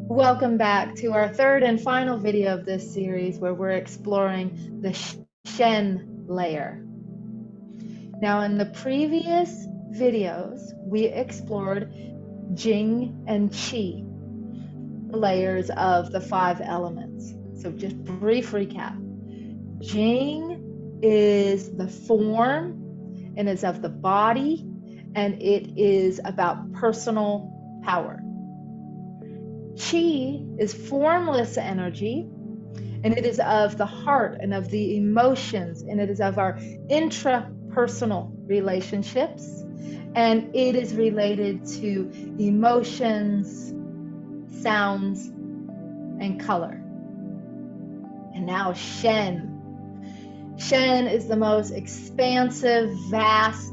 Welcome back to our third and final video of this series where we're exploring the Shen layer. Now, in the previous videos, we explored Jing and Qi, the layers of the 5 elements. So just brief recap. Jing is the form and is of the body, and it is about personal power. Qi is formless energy, and it is of the heart and of the emotions, and it is of our intrapersonal relationships, and it is related to emotions, sounds, and color. And now Shen. Shen is the most expansive, vast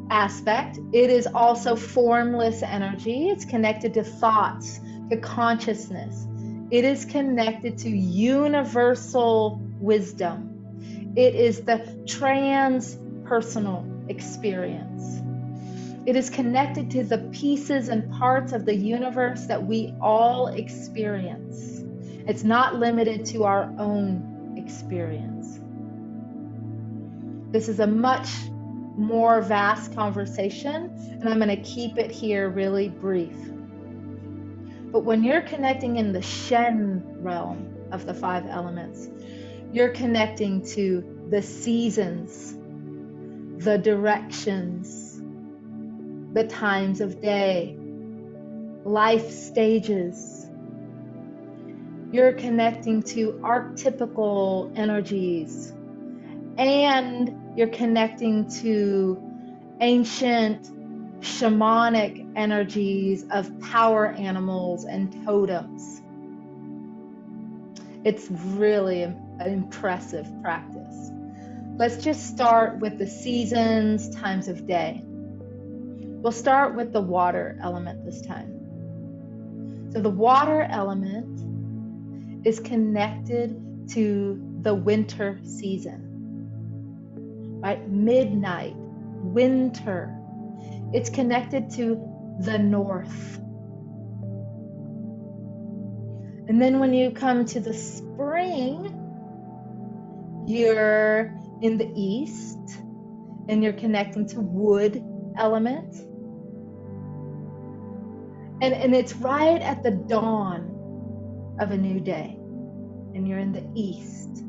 aspect. It is also formless energy. It's connected to thoughts, to consciousness. It is connected to universal wisdom. It is the transpersonal experience. It is connected to the pieces and parts of the universe that we all experience. It's not limited to our own experience. This is a much more vast conversation, and I'm going to keep it here really brief. But when you're connecting in the Shen realm of the 5 elements, you're connecting to the seasons, the directions, the times of day, life stages. You're connecting to archetypical energies, and you're connecting to ancient shamanic energies of power animals and totems. It's really an impressive practice. Let's just start with the seasons, times of day. We'll start with the water element this time. So the water element is connected to the winter season. Right? Midnight, winter. It's connected to the north. And then when you come to the spring, you're in the east, and you're connecting to wood element. And it's right at the dawn of a new day, and you're in the east.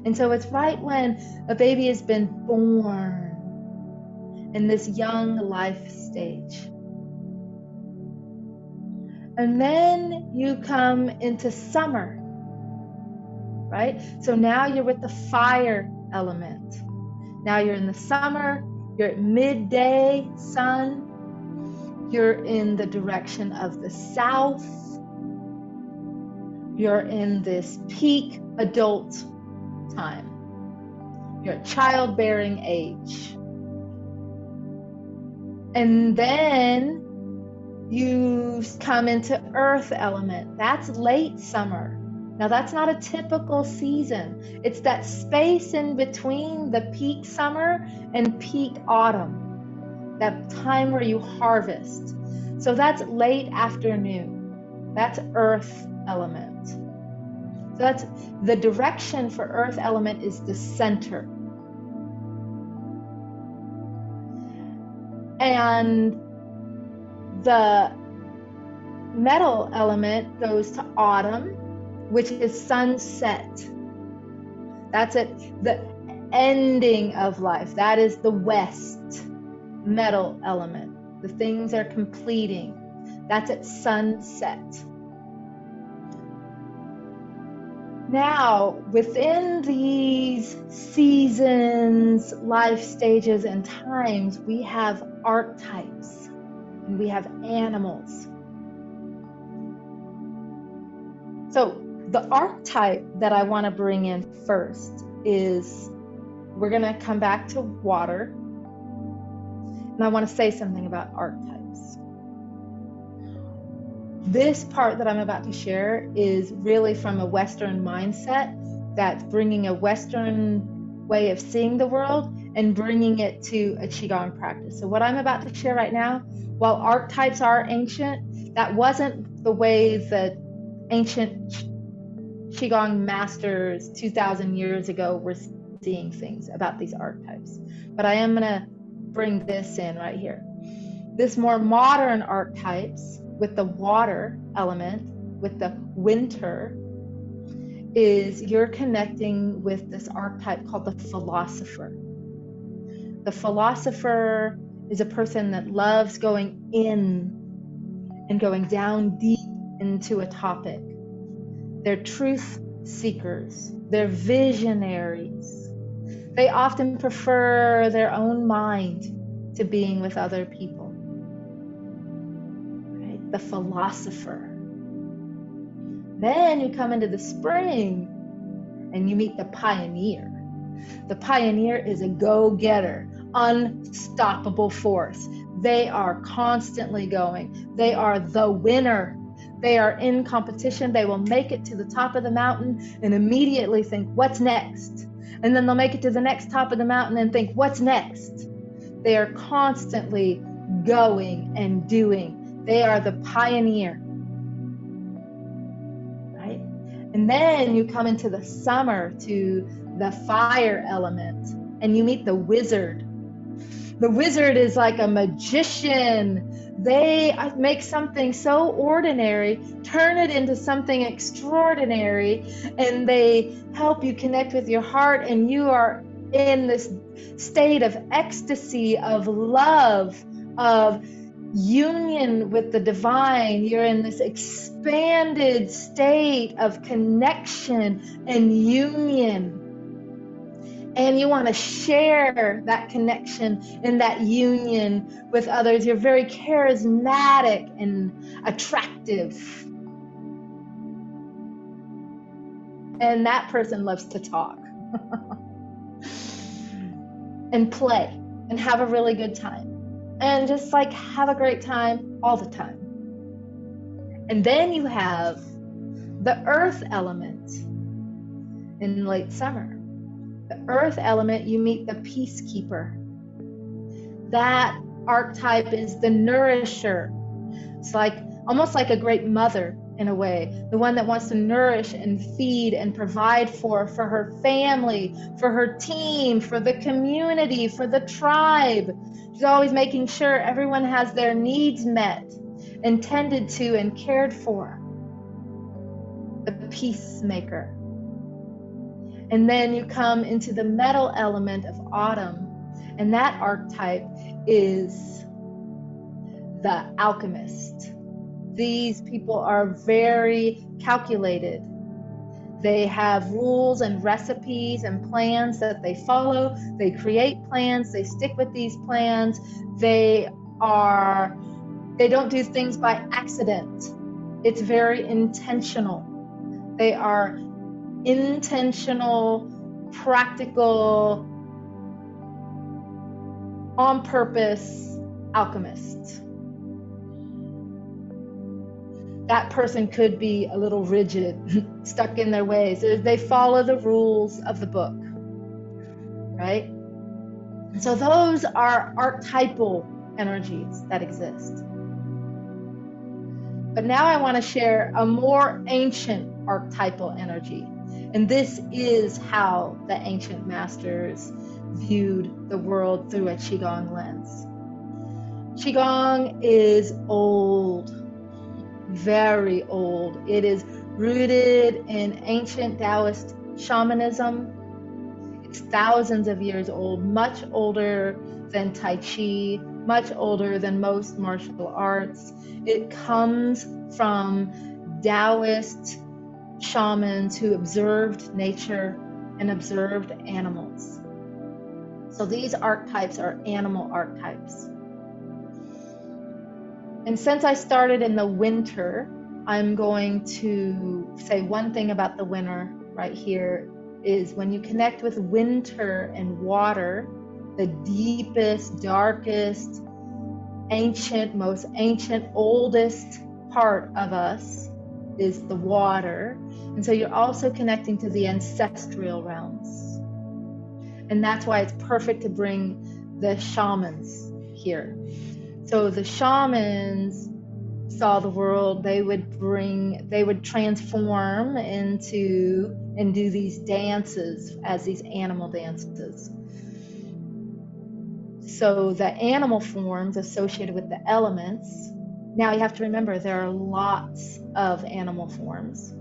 And so it's right when a baby has been born in this young life stage. And then you come into summer, right? So now you're with the fire element. Now you're in the summer, you're at midday sun, you're in the direction of the south, you're in this peak adult time. You're at childbearing age. And then you come into earth element. That's late summer. Now that's not a typical season. It's that space in between the peak summer and peak autumn. That time where you harvest. So that's late afternoon. That's earth element. So that's the direction for earth element is the center. And the metal element goes to autumn, which is sunset. That's it, the ending of life. That is the west metal element. The things are completing. That's at sunset. Now, within these seasons, life stages, and times, we have archetypes, and we have animals. So the archetype that I want to bring in first is, we're going to come back to water, and I want to say something about archetypes. This part that I'm about to share is really from a Western mindset that's bringing a Western way of seeing the world and bringing it to a Qigong practice. So what I'm about to share right now, while archetypes are ancient, that wasn't the ways that ancient Qigong masters 2,000 years ago were seeing things about these archetypes. But I am going to bring this in right here. This more modern archetypes with the water element, with the winter, is you're connecting with this archetype called the philosopher. The philosopher is a person that loves going in and going down deep into a topic. They're truth seekers. They're visionaries. They often prefer their own mind to being with other people. Right? The philosopher. Then you come into the spring and you meet the pioneer. The pioneer is a go-getter, unstoppable force. They are constantly going. They are the winner. They are in competition. They will make it to the top of the mountain and immediately think, what's next? And then they'll make it to the next top of the mountain and think, what's next? They are constantly going and doing. They are the pioneer. Right? And then you come into the summer to the fire element and you meet the wizard. The wizard is like a magician. They make something so ordinary, turn it into something extraordinary, and they help you connect with your heart, and you are in this state of ecstasy, of love, of union with the divine. You're in this expanded state of connection and union. And you want to share that connection and that union with others. You're very charismatic and attractive. And that person loves to talk and play and have a really good time. And just like have a great time all the time. And then you have the earth element in late summer. The earth element, you meet the peacekeeper. That archetype is the nourisher. It's like almost like a great mother in a way, the one that wants to nourish and feed and provide for her family, for her team, for the community, for the tribe. She's always making sure everyone has their needs met and tended to and cared for. The peacemaker. And then you come into the metal element of autumn, and that archetype is the alchemist. These people are very calculated. They have rules and recipes and plans that they follow. They create plans. They stick with these plans. They don't do things by accident. It's very intentional. They are intentional, practical, on purpose alchemists. That person could be a little rigid, stuck in their ways. They follow the rules of the book, right? So those are archetypal energies that exist. But now I want to share a more ancient archetypal energy. And this is how the ancient masters viewed the world through a Qigong lens. Qigong is old, very old. It is rooted in ancient Taoist shamanism. It's thousands of years old, much older than Tai Chi, much older than most martial arts. It comes from Taoist shamans who observed nature and observed animals. So these archetypes are animal archetypes. And since I started in the winter, I'm going to say one thing about the winter right here is when you connect with winter and water, the deepest, darkest, ancient, most ancient, oldest part of us is the water. And so you're also connecting to the ancestral realms. And that's why it's perfect to bring the shamans here. So the shamans saw the world, they would transform into and do these dances as these animal dances. So the animal forms associated with the elements. Now you have to remember there are lots of animal forms.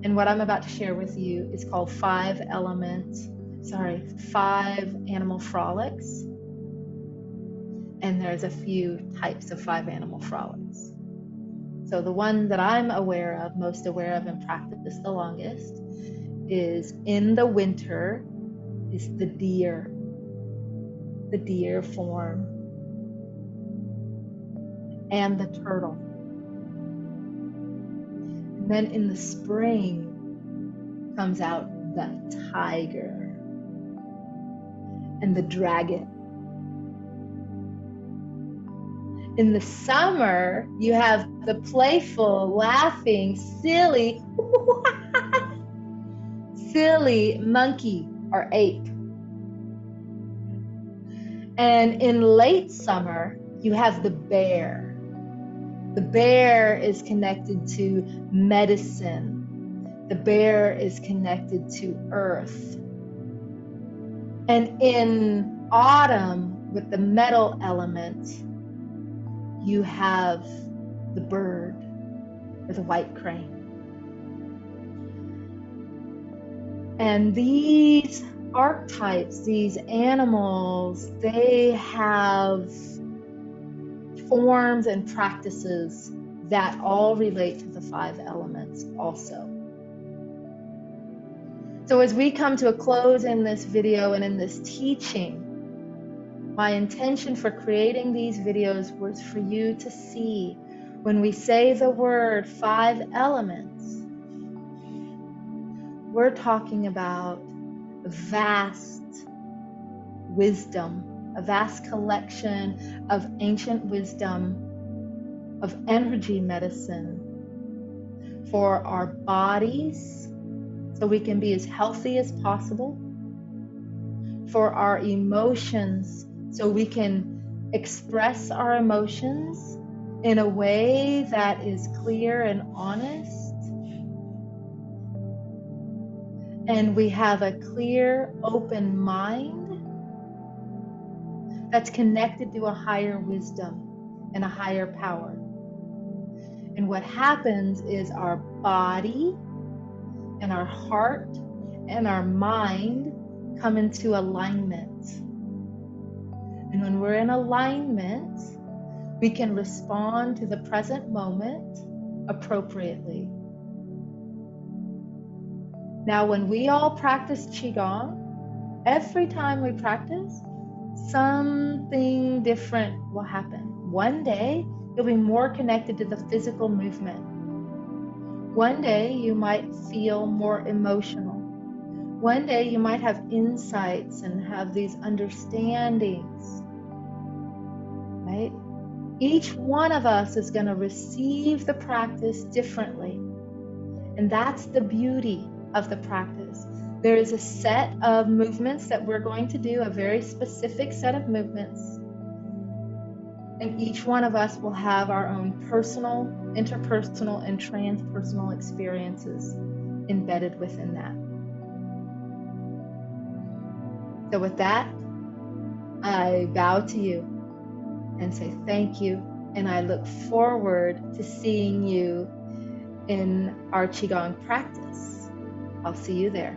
And what I'm about to share with you is called Five Animal Frolics. And there's a few types of 5 animal frolics. So the one that I'm most aware of and practice the longest is in the winter is the deer form, and the turtle. And then in the spring comes out the tiger and the dragon. In the summer, you have the playful, laughing, silly monkey or ape. And in late summer, you have the bear. The bear is connected to medicine. The bear is connected to earth. And in autumn, with the metal element, you have the bird or the white crane. And these archetypes, these animals, they have forms and practices that all relate to the 5 elements also. So as we come to a close in this video and in this teaching, my intention for creating these videos was for you to see when we say the word 5 elements, we're talking about vast wisdom, a vast collection of ancient wisdom, of energy medicine for our bodies, so we can be as healthy as possible, for our emotions, so we can express our emotions in a way that is clear and honest. And we have a clear, open mind that's connected to a higher wisdom and a higher power. And what happens is our body and our heart and our mind come into alignment. And when we're in alignment, we can respond to the present moment appropriately. Now, when we all practice Qigong, every time we practice, something different will happen. One day, you'll be more connected to the physical movement. One day, you might feel more emotional. One day, you might have insights and have these understandings, right? Each one of us is going to receive the practice differently. And that's the beauty of the practice. There is a set of movements that we're going to do, a very specific set of movements. And each one of us will have our own personal, interpersonal, and transpersonal experiences embedded within that. So with that, I bow to you and say thank you. And I look forward to seeing you in our Qigong practice. I'll see you there.